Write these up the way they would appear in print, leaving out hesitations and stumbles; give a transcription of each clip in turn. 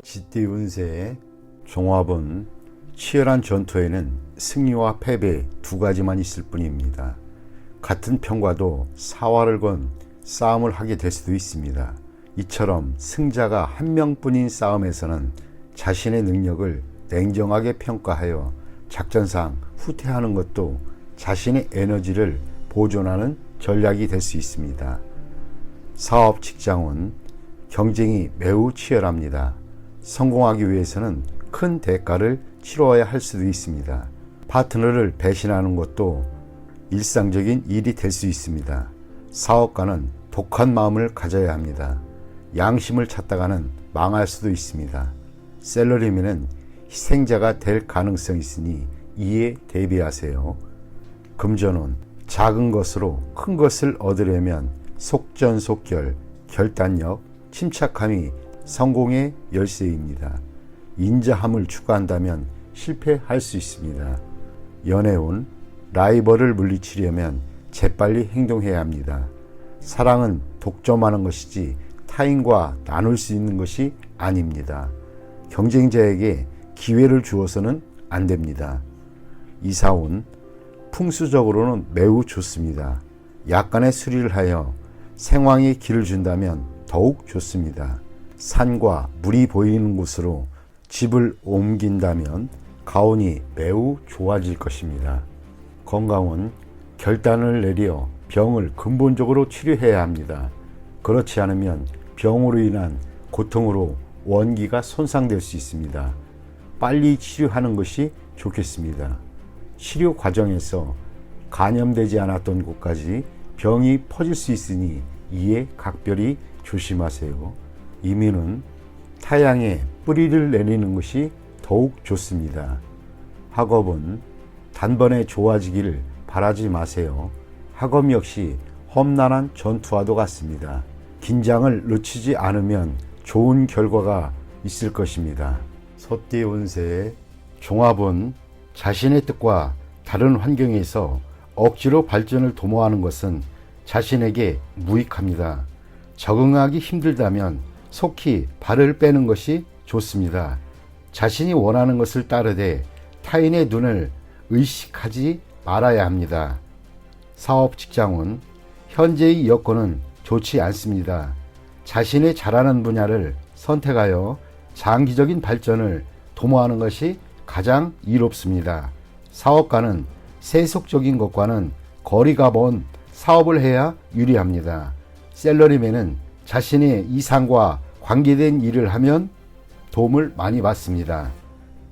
쥐띠 운세의 종합은 치열한 전투에는 승리와 패배 두 가지만 있을 뿐입니다. 같은 편과도 사활을 건 싸움을 하게 될 수도 있습니다. 이처럼 승자가 한 명뿐인 싸움에서는 자신의 능력을 냉정하게 평가하여 작전상 후퇴하는 것도 자신의 에너지를 보존하는 전략이 될 수 있습니다. 사업 직장은 경쟁이 매우 치열합니다. 성공하기 위해서는 큰 대가를 치러야 할 수도 있습니다. 파트너를 배신하는 것도 일상적인 일이 될 수 있습니다. 사업가는 독한 마음을 가져야 합니다. 양심을 찾다가는 망할 수도 있습니다. 셀러리맨은 희생자가 될 가능성이 있으니 이에 대비하세요. 금전은 작은 것으로 큰 것을 얻으려면 속전속결, 결단력, 침착함이 성공의 열쇠입니다. 인자함을 추구한다면 실패할 수 있습니다. 연애운, 라이벌을 물리치려면 재빨리 행동해야 합니다. 사랑은 독점하는 것이지 타인과 나눌 수 있는 것이 아닙니다. 경쟁자에게 기회를 주어서는 안 됩니다. 이사운, 풍수적으로는 매우 좋습니다. 약간의 수리를 하여 생황에 길을 준다면 더욱 좋습니다. 산과 물이 보이는 곳으로 집을 옮긴다면 가운이 매우 좋아질 것입니다. 건강은 결단을 내려 병을 근본적으로 치료해야 합니다. 그렇지 않으면 병으로 인한 고통으로 원기가 손상될 수 있습니다. 빨리 치료하는 것이 좋겠습니다. 치료 과정에서 감염되지 않았던 곳까지 병이 퍼질 수 있으니 이에 각별히 조심하세요. 이민은 타양에 뿌리를 내리는 것이 더욱 좋습니다. 학업은 단번에 좋아지기를 바라지 마세요. 학업 역시 험난한 전투와도 같습니다. 긴장을 늦추지 않으면 좋은 결과가 있을 것입니다. 소띠 운세의 종합은 자신의 뜻과 다른 환경에서 억지로 발전을 도모하는 것은 자신에게 무익합니다. 적응하기 힘들다면 속히 발을 빼는 것이 좋습니다. 자신이 원하는 것을 따르되 타인의 눈을 의식하지 말아야 합니다. 사업 직장은 현재의 여건은 좋지 않습니다. 자신의 잘하는 분야를 선택하여 장기적인 발전을 도모하는 것이 가장 이롭습니다. 사업가는 세속적인 것과는 거리가 먼 사업을 해야 유리합니다. 셀러리맨은 자신의 이상과 관계된 일을 하면 도움을 많이 받습니다.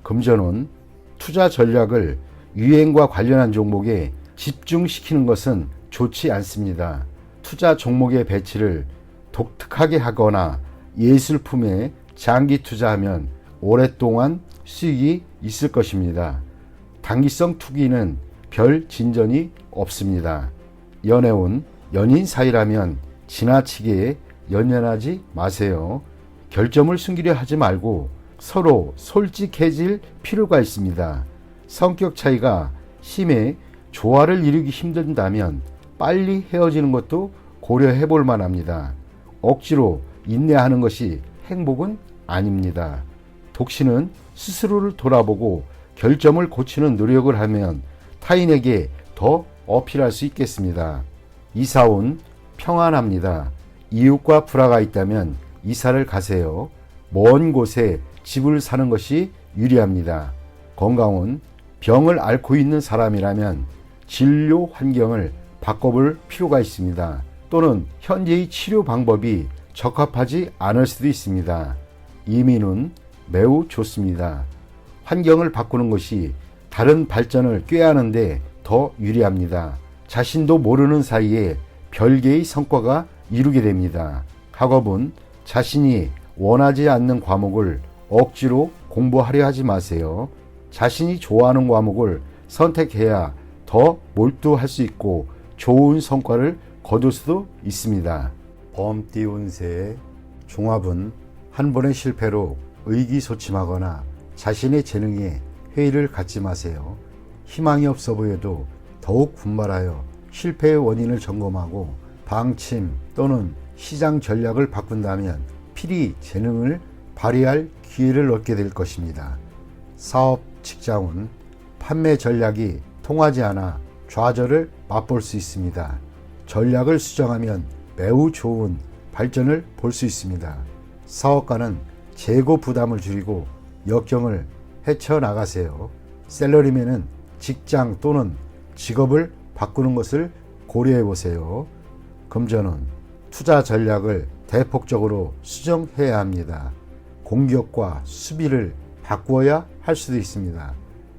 금전은 투자 전략을 유행과 관련한 종목에 집중시키는 것은 좋지 않습니다. 투자 종목의 배치를 독특하게 하거나 예술품에 장기 투자하면 오랫동안 수익이 있을 것입니다. 단기성 투기는 별 진전이 없습니다. 연애운, 연인 사이라면 지나치게 연연하지 마세요. 결점을 숨기려 하지 말고 서로 솔직해질 필요가 있습니다. 성격 차이가 심해 조화를 이루기 힘든다면 빨리 헤어지는 것도 고려해 볼 만합니다. 억지로 인내하는 것이 행복은 아닙니다. 독신은 스스로를 돌아보고 결점을 고치는 노력을 하면 타인에게 더 어필할 수 있겠습니다. 이사운, 평안합니다. 이웃과 불화가 있다면 이사를 가세요. 먼 곳에 집을 사는 것이 유리합니다. 건강은 병을 앓고 있는 사람이라면 진료 환경을 바꿔볼 필요가 있습니다. 또는 현재의 치료 방법이 적합하지 않을 수도 있습니다. 이민은 매우 좋습니다. 환경을 바꾸는 것이 다른 발전을 꾀하는데 더 유리합니다. 자신도 모르는 사이에 별개의 성과가 이루게 됩니다. 학업은 자신이 원하지 않는 과목을 억지로 공부하려 하지 마세요. 자신이 좋아하는 과목을 선택해야 더 몰두할 수 있고 좋은 성과를 거둘 수도 있습니다. 범띠 운세의 종합은 한 번의 실패로 의기소침하거나 자신의 재능에 회의를 갖지 마세요. 희망이 없어 보여도 더욱 분발하여 실패의 원인을 점검하고 방침 또는 시장 전략을 바꾼다면 필히 재능을 발휘할 기회를 얻게 될 것입니다. 사업 직장운 판매 전략이 통하지 않아 좌절을 맛볼 수 있습니다. 전략을 수정하면 매우 좋은 발전을 볼 수 있습니다. 사업가는 재고 부담을 줄이고 역경을 헤쳐나가세요. 셀러리맨은 직장 또는 직업을 바꾸는 것을 고려해 보세요. 금전운 투자 전략을 대폭적으로 수정해야 합니다. 공격과 수비를 바꾸어야 할 수도 있습니다.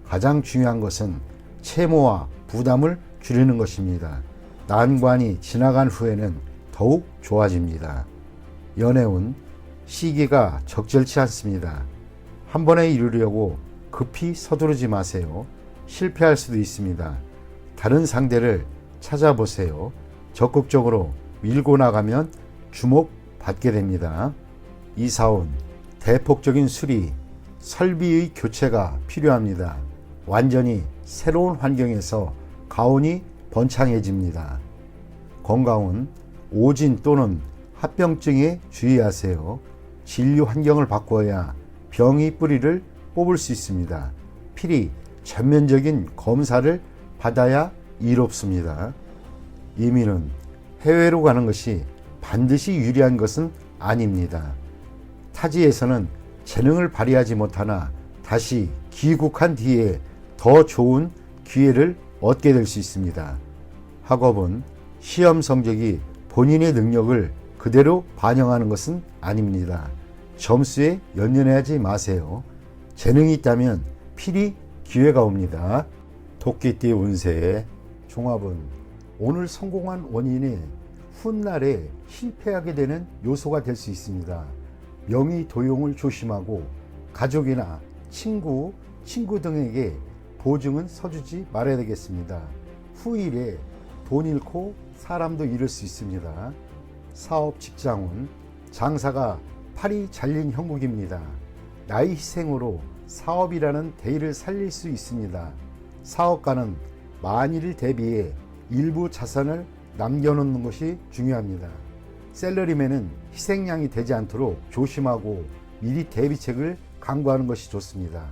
가장 중요한 것은 채무와 부담을 줄이는 것입니다. 난관이 지나간 후에는 더욱 좋아집니다. 연애운 시기가 적절치 않습니다. 한 번에 이루려고 급히 서두르지 마세요. 실패할 수도 있습니다. 다른 상대를 찾아보세요. 적극적으로 밀고 나가면 주목받게 됩니다. 이사운 대폭적인 수리, 설비의 교체가 필요합니다. 완전히 새로운 환경에서 가온이 번창해집니다. 건강운 오진 또는 합병증에 주의하세요. 진료 환경을 바꾸어야 병의 뿌리를 뽑을 수 있습니다. 필히 전면적인 검사를 받아야 이롭습니다. 이민은 해외로 가는 것이 반드시 유리한 것은 아닙니다. 타지에서는 재능을 발휘하지 못하나 다시 귀국한 뒤에 더 좋은 기회를 얻게 될 수 있습니다. 학업은 시험 성적이 본인의 능력을 그대로 반영하는 것은 아닙니다. 점수에 연연하지 마세요. 재능이 있다면 필히 기회가 옵니다. 토끼띠 운세의 종합은 오늘 성공한 원인이 훗날에 실패하게 되는 요소가 될 수 있습니다. 명의 도용을 조심하고 가족이나 친구 등에게 보증은 서주지 말아야 되겠습니다. 후일에 돈 잃고 사람도 잃을 수 있습니다. 사업 직장운 장사가 팔이 잘린 형국입니다. 나의 희생으로 사업이라는 대의를 살릴 수 있습니다. 사업가는 만일을 대비해 일부 자산을 남겨놓는 것이 중요합니다. 셀러리맨은 희생양이 되지 않도록 조심하고 미리 대비책을 강구하는 것이 좋습니다.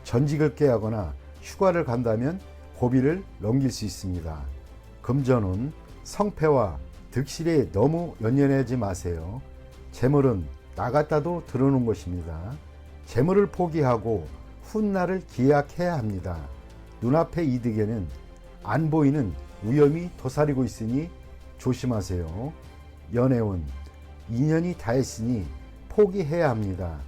전직을 깨하거나 휴가를 간다면 고비를 넘길 수 있습니다. 금전운 성패와 득실에 너무 연연하지 마세요. 재물은 나갔다도 들어오는 것입니다. 재물을 포기하고 훗날을 기약해야 합니다. 눈앞의 이득에는 안 보이는 위험이 도사리고 있으니 조심하세요. 연애운 인연이 다했으니 포기해야 합니다.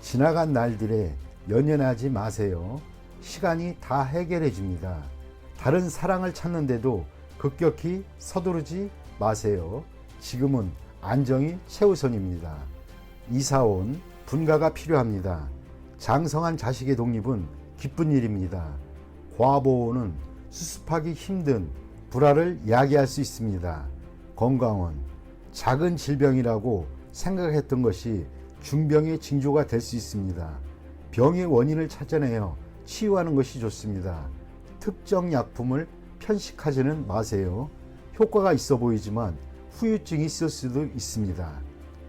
지나간 날들에 연연하지 마세요. 시간이 다 해결해 줍니다. 다른 사랑을 찾는데도 급격히 서두르지 마세요. 지금은 안정이 최우선입니다. 이사온 분가가 필요합니다. 장성한 자식의 독립은 기쁜 일입니다. 과보호는 수습하기 힘든 불화를 야기할 수 있습니다. 건강은 작은 질병이라고 생각했던 것이 중병의 징조가 될 수 있습니다. 병의 원인을 찾아내어 치유하는 것이 좋습니다. 특정 약품을 편식하지는 마세요. 효과가 있어 보이지만 후유증이 있을 수도 있습니다.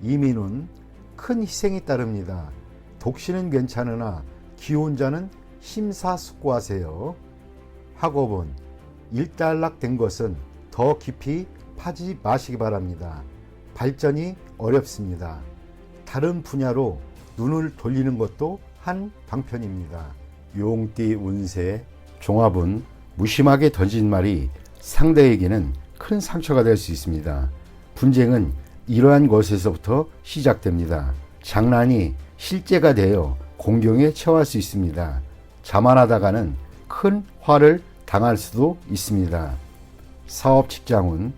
이민은 큰 희생이 따릅니다. 독신은 괜찮으나 기혼자는 심사숙고하세요. 학업은 일단락된 것은 더 깊이 파지 마시기 바랍니다. 발전이 어렵습니다. 다른 분야로 눈을 돌리는 것도 한 방편입니다. 용띠 운세 종합은 무심하게 던진 말이 상대에게는 큰 상처가 될 수 있습니다. 분쟁은 이러한 것에서부터 시작됩니다. 장난이 실제가 되어 공경에 처할 수 있습니다. 자만하다가는 큰 화를 당할 수도 있습니다. 사업 직장은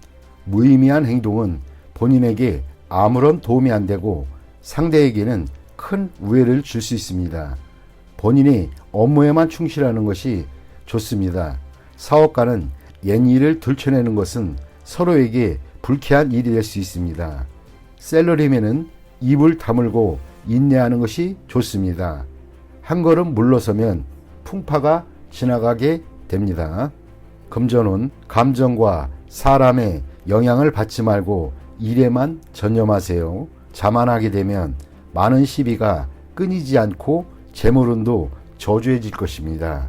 무의미한 행동은 본인에게 아무런 도움이 안 되고 상대에게는 큰 우애를 줄 수 있습니다. 본인이 업무에만 충실하는 것이 좋습니다. 사업가는 옛일을 들춰내는 것은 서로에게 불쾌한 일이 될 수 있습니다. 셀러리맨은 입을 다물고 인내하는 것이 좋습니다. 한 걸음 물러서면 풍파가 지나가게 됩니다. 금전운 감정과 사람의 영향을 받지 말고 일에만 전념하세요. 자만하게 되면 많은 시비가 끊이지 않고 재물운도 저조해질 것입니다.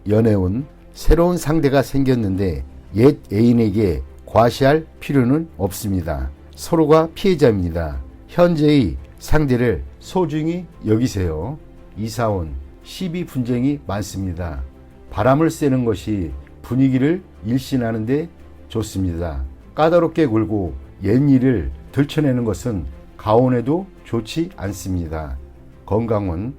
연애운 새로운 상대가 생겼는데 옛 애인에게 과시할 필요는 없습니다. 서로가 피해자입니다. 현재의 상대를 소중히 여기세요. 이사온 시비 분쟁이 많습니다. 바람을 쐬는 것이 분위기를 일신하는 데 좋습니다. 까다롭게 굴고 옛일을 들춰내는 것은 가온에도 좋지 않습니다. 건강은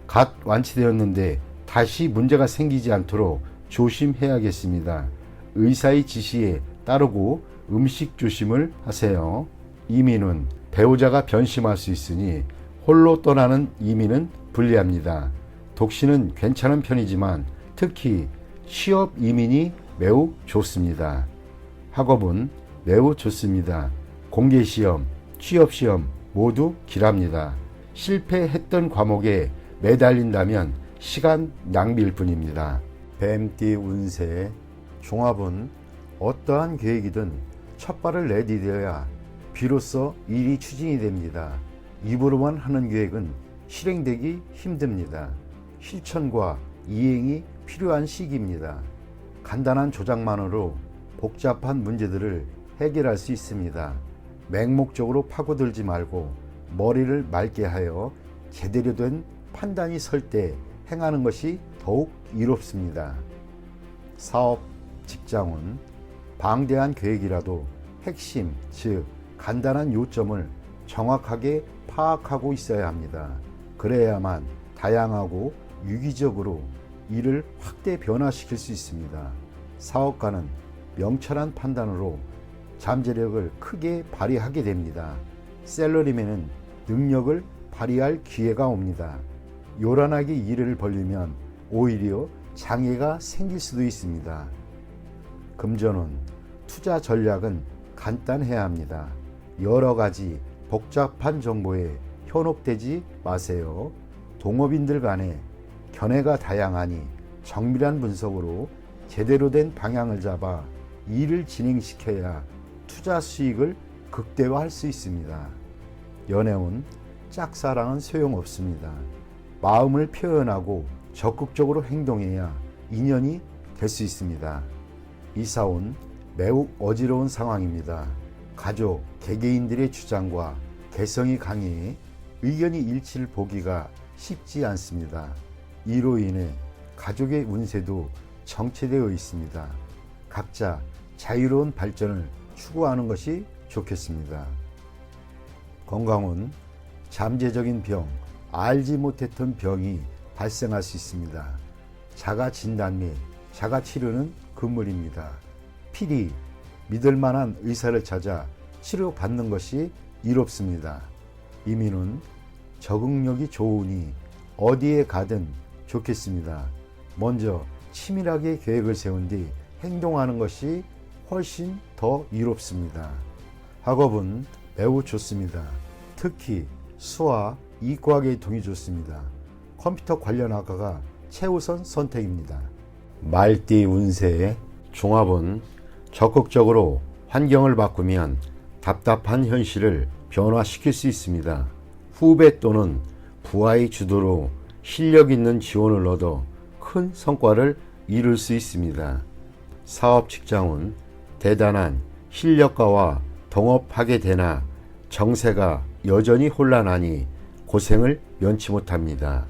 갓 완치되었는데 다시 문제가 생기지 않도록 조심해야겠습니다. 의사의 지시에 따르고 음식 조심을 하세요. 이민은 배우자가 변심할 수 있으니 홀로 떠나는 이민은 불리합니다. 독신은 괜찮은 편이지만 특히 취업 이민이 매우 좋습니다. 학업은 매우 좋습니다. 공개시험, 취업시험 모두 길합니다. 실패했던 과목에 매달린다면 시간 낭비일 뿐입니다. 뱀띠 운세 종합은 어떠한 계획이든 첫 발을 내디뎌야 비로소 일이 추진이 됩니다. 입으로만 하는 계획은 실행되기 힘듭니다. 실천과 이행이 필요한 시기입니다. 간단한 조작만으로 복잡한 문제들을 해결할 수 있습니다. 맹목적으로 파고들지 말고 머리를 맑게 하여 제대로 된 판단이 설 때 행하는 것이 더욱 이롭습니다. 사업, 직장은 방대한 계획이라도 핵심, 즉 간단한 요점을 정확하게 파악하고 있어야 합니다. 그래야만 다양하고 유기적으로 일을 확대 변화시킬 수 있습니다. 사업가는 명철한 판단으로 잠재력을 크게 발휘하게 됩니다. 셀러리맨은 능력을 발휘할 기회가 옵니다. 요란하게 일을 벌리면 오히려 장애가 생길 수도 있습니다. 금전은 투자 전략은 간단해야 합니다. 여러 가지 복잡한 정보에 현혹되지 마세요. 동업인들 간에 견해가 다양하니 정밀한 분석으로 제대로 된 방향을 잡아 일을 진행시켜야 투자 수익을 극대화할 수 있습니다. 연애운 짝사랑은 소용없습니다. 마음을 표현하고 적극적으로 행동해야 인연이 될 수 있습니다. 이사온 매우 어지러운 상황입니다. 가족, 개개인들의 주장과 개성이 강해 의견이 일치를 보기가 쉽지 않습니다. 이로 인해 가족의 운세도 정체되어 있습니다. 각자 자유로운 발전을 추구하는 것이 좋겠습니다. 건강은 잠재적인 병, 알지 못했던 병이 발생할 수 있습니다. 자가 진단 및 자가 치료는 금물입니다. 필히 믿을 만한 의사를 찾아 치료받는 것이 이롭습니다. 이민은 적응력이 좋으니 어디에 가든 좋겠습니다. 먼저 치밀하게 계획을 세운 뒤 행동하는 것이 훨씬 더 이롭습니다. 학업은 매우 좋습니다. 특히 수와 이과계의 동이 좋습니다. 컴퓨터 관련 학과가 최우선 선택입니다. 말띠 운세의 종합은 적극적으로 환경을 바꾸면 답답한 현실을 변화시킬 수 있습니다. 후배 또는 부하의 주도로 실력 있는 지원을 얻어 큰 성과를 이룰 수 있습니다. 사업 직장은 대단한 실력가와 동업하게 되나 정세가 여전히 혼란하니 고생을 면치 못합니다.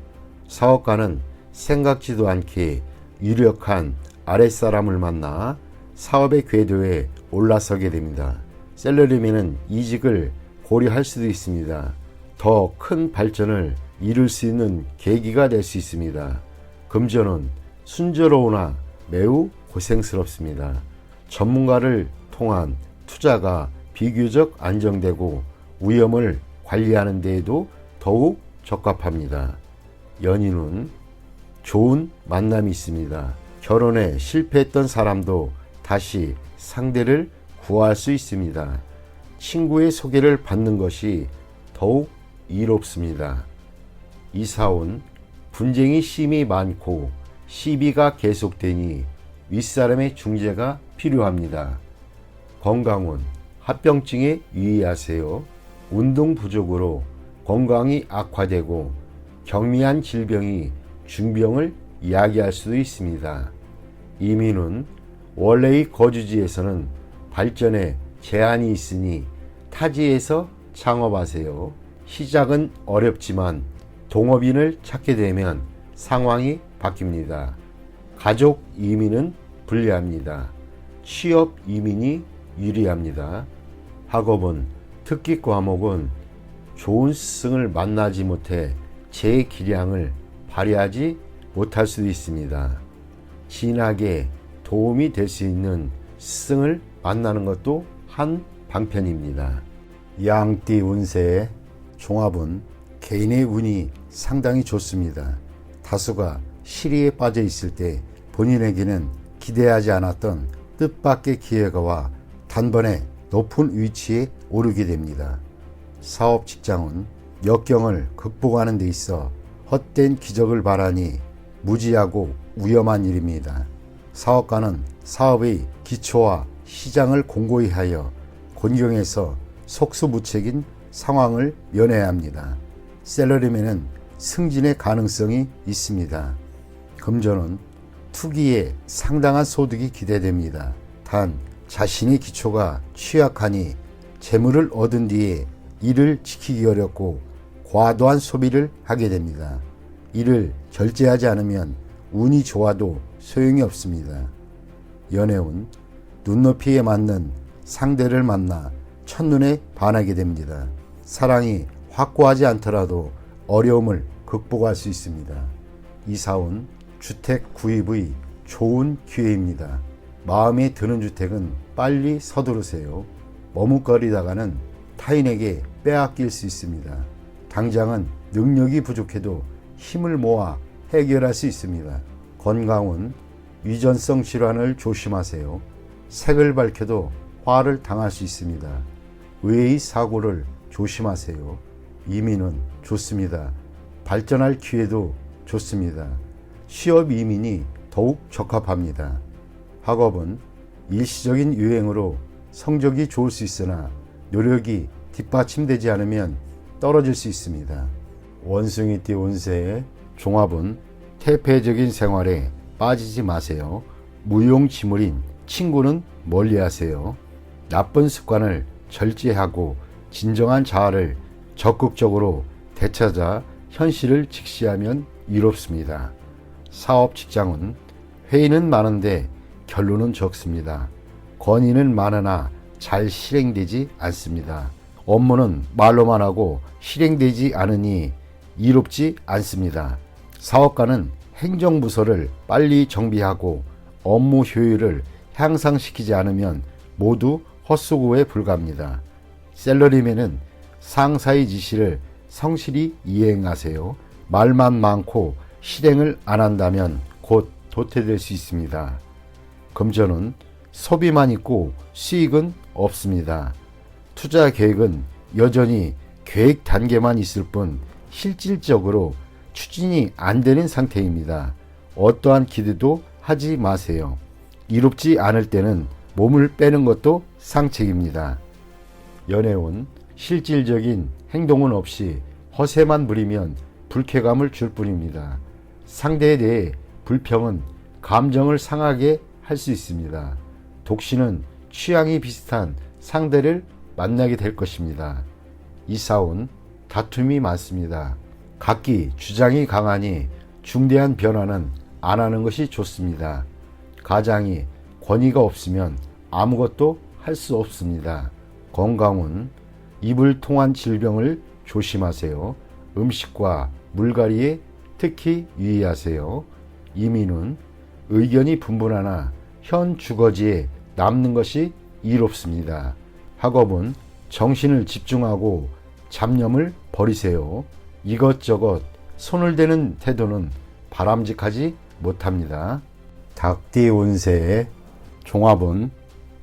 사업가는 생각지도 않게 유력한 아랫사람을 만나 사업의 궤도에 올라서게 됩니다. 셀러리맨은 이직을 고려할 수도 있습니다. 더 큰 발전을 이룰 수 있는 계기가 될 수 있습니다. 금전은 순조로우나 매우 고생스럽습니다. 전문가를 통한 투자가 비교적 안정되고 위험을 관리하는 데에도 더욱 적합합니다. 연인은 좋은 만남이 있습니다. 결혼에 실패했던 사람도 다시 상대를 구할 수 있습니다. 친구의 소개를 받는 것이 더욱 이롭습니다. 이사온 분쟁이 심이 많고 시비가 계속되니 윗사람의 중재가 필요합니다. 건강은 합병증에 유의하세요. 운동 부족으로 건강이 악화되고 경미한 질병이 중병을 이야기할 수도 있습니다. 이민은 원래의 거주지에서는 발전에 제한이 있으니 타지에서 창업하세요. 시작은 어렵지만 동업인을 찾게 되면 상황이 바뀝니다. 가족 이민은 불리합니다. 취업 이민이 유리합니다. 학업은 특기 과목은 좋은 스승을 만나지 못해 제 기량을 발휘하지 못할 수도 있습니다. 진학에 도움이 될 수 있는 스승을 만나는 것도 한 방편입니다. 양띠 운세의 종합은 개인의 운이 상당히 좋습니다. 다수가 시리에 빠져 있을 때 본인에게는 기대하지 않았던 뜻밖의 기회가 와 단번에 높은 위치에 오르게 됩니다. 사업 직장은 역경을 극복하는 데 있어 헛된 기적을 바라니 무지하고 위험한 일입니다. 사업가는 사업의 기초와 시장을 공고히 하여 곤경에서 속수무책인 상황을 면해야 합니다. 샐러리맨은 승진의 가능성이 있습니다. 금전은 투기에 상당한 소득이 기대됩니다. 단 자신의 기초가 취약하니 재물을 얻은 뒤에 이를 지키기 어렵고 과도한 소비를 하게 됩니다. 이를 절제하지 않으면 운이 좋아도 소용이 없습니다. 연애운 눈높이에 맞는 상대를 만나 첫눈에 반하게 됩니다. 사랑이 확고하지 않더라도 어려움을 극복할 수 있습니다. 이사운 주택 구입의 좋은 기회입니다. 마음에 드는 주택은 빨리 서두르세요. 머뭇거리다가는 타인에게 빼앗길 수 있습니다. 당장은 능력이 부족해도 힘을 모아 해결할 수 있습니다. 건강은 위전성 질환을 조심하세요. 색을 밝혀도 화를 당할 수 있습니다. 의의 사고를 조심하세요. 이민은 좋습니다. 발전할 기회도 좋습니다. 취업 이민이 더욱 적합합니다. 학업은 일시적인 유행으로 성적이 좋을 수 있으나 노력이 뒷받침되지 않으면 떨어질 수 있습니다. 원숭이띠 운세의 종합은 태폐적인 생활에 빠지지 마세요. 무용지물인 친구는 멀리하세요. 나쁜 습관을 절제하고 진정한 자아를 적극적으로 되찾아 현실을 직시하면 이롭습니다. 사업 직장은 회의는 많은데 결론은 적습니다. 건의는 많으나 잘 실행되지 않습니다. 업무는 말로만 하고 실행되지 않으니 이롭지 않습니다. 사업가는 행정부서를 빨리 정비하고 업무 효율을 향상시키지 않으면 모두 헛수고에 불과합니다. 샐러리맨은 상사의 지시를 성실히 이행하세요. 말만 많고 실행을 안 한다면 곧 도태될 수 있습니다. 금전은 소비만 있고 수익은 없습니다. 투자 계획은 여전히 계획 단계만 있을 뿐 실질적으로 추진이 안 되는 상태입니다. 어떠한 기대도 하지 마세요. 이롭지 않을 때는 몸을 빼는 것도 상책입니다. 연애운 실질적인 행동은 없이 허세만 부리면 불쾌감을 줄 뿐입니다. 상대에 대해 불평은 감정을 상하게 할 수 있습니다. 독신은 취향이 비슷한 상대를 만나게 될 것입니다. 이사운 다툼이 많습니다. 각기 주장이 강하니 중대한 변화는 안 하는 것이 좋습니다. 가장이 권위가 없으면 아무것도 할 수 없습니다. 건강은 입을 통한 질병을 조심하세요. 음식과 물갈이에 특히 유의하세요. 이민은 의견이 분분하나 현 주거지에 남는 것이 이롭습니다. 학업은 정신을 집중하고 잡념을 버리세요. 이것저것 손을 대는 태도는 바람직하지 못합니다. 닭띠 운세의 종합은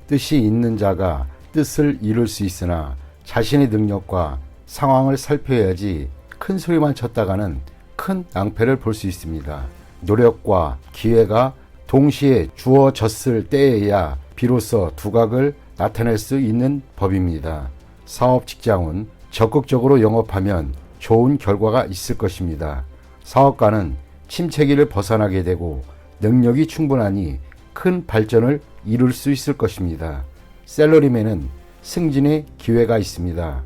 뜻이 있는 자가 뜻을 이룰 수 있으나 자신의 능력과 상황을 살펴야지 큰 소리만 쳤다가는 큰 낭패를 볼 수 있습니다. 노력과 기회가 동시에 주어졌을 때에야 비로소 두각을 나타낼 수 있는 법입니다. 사업 직장은 적극적으로 영업하면 좋은 결과가 있을 것입니다. 사업가는 침체기를 벗어나게 되고 능력이 충분하니 큰 발전을 이룰 수 있을 것입니다. 셀러리맨은 승진의 기회가 있습니다.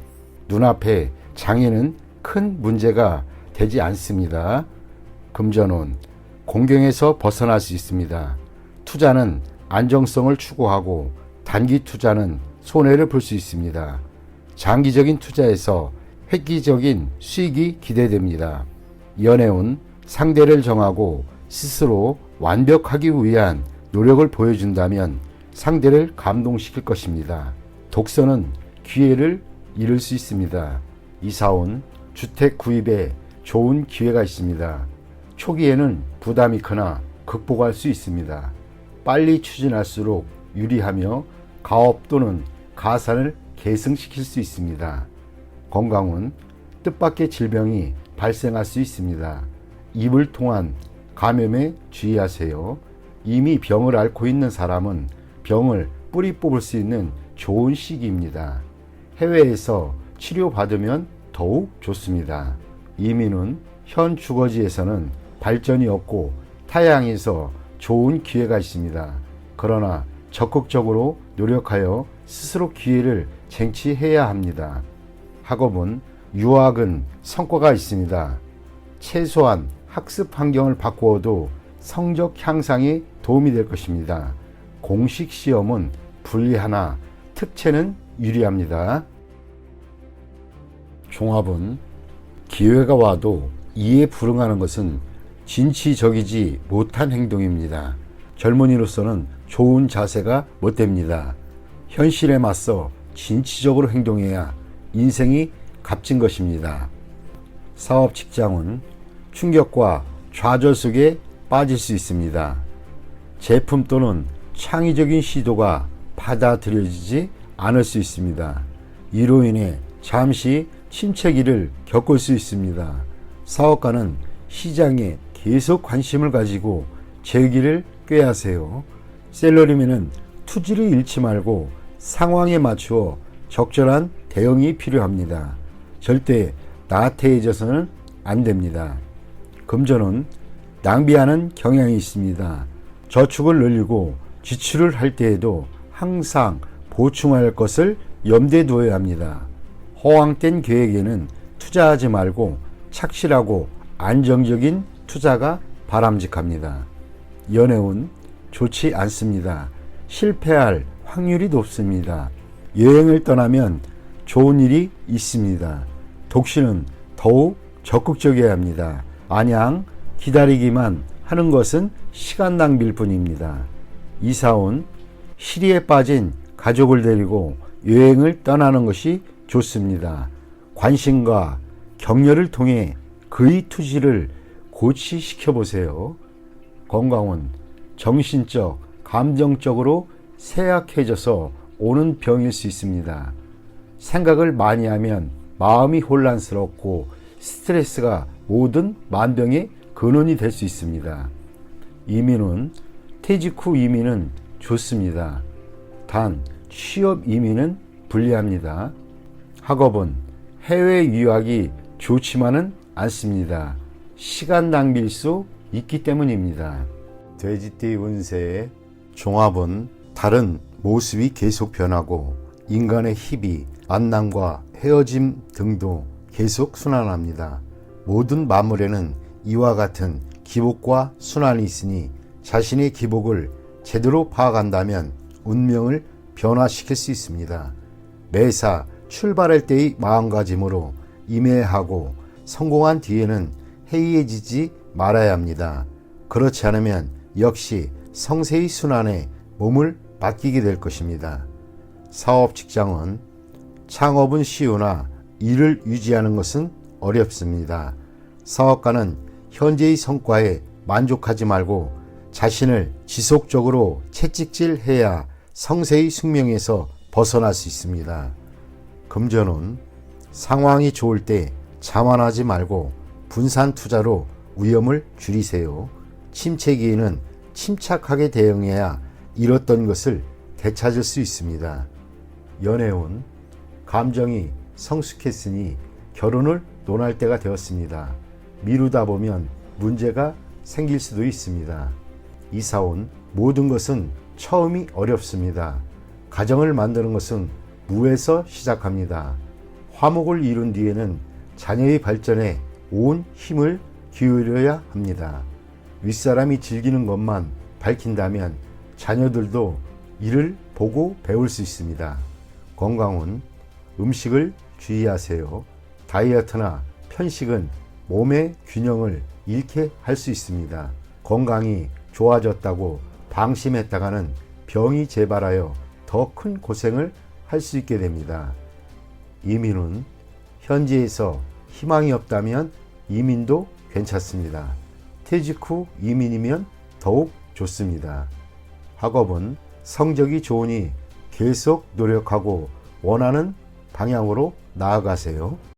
눈앞에 장애는 큰 문제가 되지 않습니다. 금전운, 공경에서 벗어날 수 있습니다. 투자는 안정성을 추구하고 단기 투자는 손해를 볼 수 있습니다. 장기적인 투자에서 획기적인 수익이 기대됩니다. 연애운, 상대를 정하고 스스로 완벽하기 위한 노력을 보여준다면 상대를 감동시킬 것입니다. 독서는 기회를 잃을 수 있습니다. 이사온, 주택 구입에 좋은 기회가 있습니다. 초기에는 부담이 크나 극복할 수 있습니다. 빨리 추진할수록 유리하며 가업 또는 가산을 계승시킬 수 있습니다. 건강은 뜻밖의 질병이 발생할 수 있습니다. 입을 통한 감염에 주의하세요. 이미 병을 앓고 있는 사람은 병을 뿌리 뽑을 수 있는 좋은 시기입니다. 해외에서 치료받으면 더욱 좋습니다. 이민은 현 주거지에서는 발전이 없고 타향에서 좋은 기회가 있습니다. 그러나 적극적으로 노력하여 스스로 기회를 쟁취해야 합니다. 학업은 유학은 성과가 있습니다. 최소한 학습 환경을 바꾸어도 성적 향상에 도움이 될 것입니다. 공식 시험은 불리하나 특채는 유리합니다. 종합은 기회가 와도 이에 불응하는 것은 진취적이지 못한 행동입니다. 젊은이로서는 좋은 자세가 못됩니다. 현실에 맞서 진취적으로 행동해야 인생이 값진 것입니다. 사업 직장은 충격과 좌절 속에 빠질 수 있습니다. 제품 또는 창의적인 시도가 받아들여지지 않을 수 있습니다. 이로 인해 잠시 침체기를 겪을 수 있습니다. 사업가는 시장에 계속 관심을 가지고 재기를 꾀하세요. 셀러리맨은 투지를 잃지 말고 상황에 맞추어 적절한 대응이 필요합니다. 절대 나태해져서는 안 됩니다. 금전은 낭비하는 경향이 있습니다. 저축을 늘리고 지출을 할 때에도 항상 보충할 것을 염두에 두어야 합니다. 허황된 계획에는 투자하지 말고 착실하고 안정적인 투자가 바람직합니다. 연애운 좋지 않습니다. 실패할 확률이 높습니다. 여행을 떠나면 좋은 일이 있습니다. 독신은 더욱 적극적이어야 합니다. 마냥 기다리기만 하는 것은 시간 낭비일 뿐입니다. 이사온, 시리에 빠진 가족을 데리고 여행을 떠나는 것이 좋습니다. 관심과 격려를 통해 그의 투지를 고취시켜 보세요. 건강은 정신적, 감정적으로 쇠약해져서 오는 병일 수 있습니다. 생각을 많이 하면 마음이 혼란스럽고 스트레스가 모든 만병의 근원이 될 수 있습니다. 이민은 퇴직 후 이민은 좋습니다. 단 취업 이민은 불리합니다. 학업은 해외 유학이 좋지만은 않습니다. 시간 낭비일 수 있기 때문입니다. 돼지띠 운세의 종합은 다른 모습이 계속 변하고 인간의 희비, 만남과 헤어짐 등도 계속 순환합니다. 모든 만물에는 이와 같은 기복과 순환이 있으니 자신의 기복을 제대로 파악한다면 운명을 변화시킬 수 있습니다. 매사 출발할 때의 마음가짐으로 임해하고 성공한 뒤에는 해이해지지 말아야 합니다. 그렇지 않으면 역시 성세의 순환에 몸을 맡기게 될 것입니다. 사업 직장은 창업은 쉬우나 일을 유지하는 것은 어렵습니다. 사업가는 현재의 성과에 만족하지 말고 자신을 지속적으로 채찍질해야 성세의 숙명에서 벗어날 수 있습니다. 금전은 상황이 좋을 때 자만하지 말고 분산 투자로 위험을 줄이세요. 침체기에는 침착하게 대응해야 잃었던 것을 되찾을 수 있습니다. 연애운 감정이 성숙했으니 결혼을 논할 때가 되었습니다. 미루다 보면 문제가 생길 수도 있습니다. 이사온 모든 것은 처음이 어렵습니다. 가정을 만드는 것은 무에서 시작합니다. 화목을 이룬 뒤에는 자녀의 발전에 온 힘을 기울여야 합니다. 윗사람이 즐기는 것만 밝힌다면 자녀들도 이를 보고 배울 수 있습니다. 건강은 음식을 주의하세요. 다이어트나 편식은 몸의 균형을 잃게 할 수 있습니다. 건강이 좋아졌다고 방심했다가는 병이 재발하여 더 큰 고생을 할 수 있게 됩니다. 이민은 현지에서 희망이 없다면 이민도 괜찮습니다. 퇴직 후 이민이면 더욱 좋습니다. 학업은 성적이 좋으니 계속 노력하고 원하는 방향으로 나아가세요.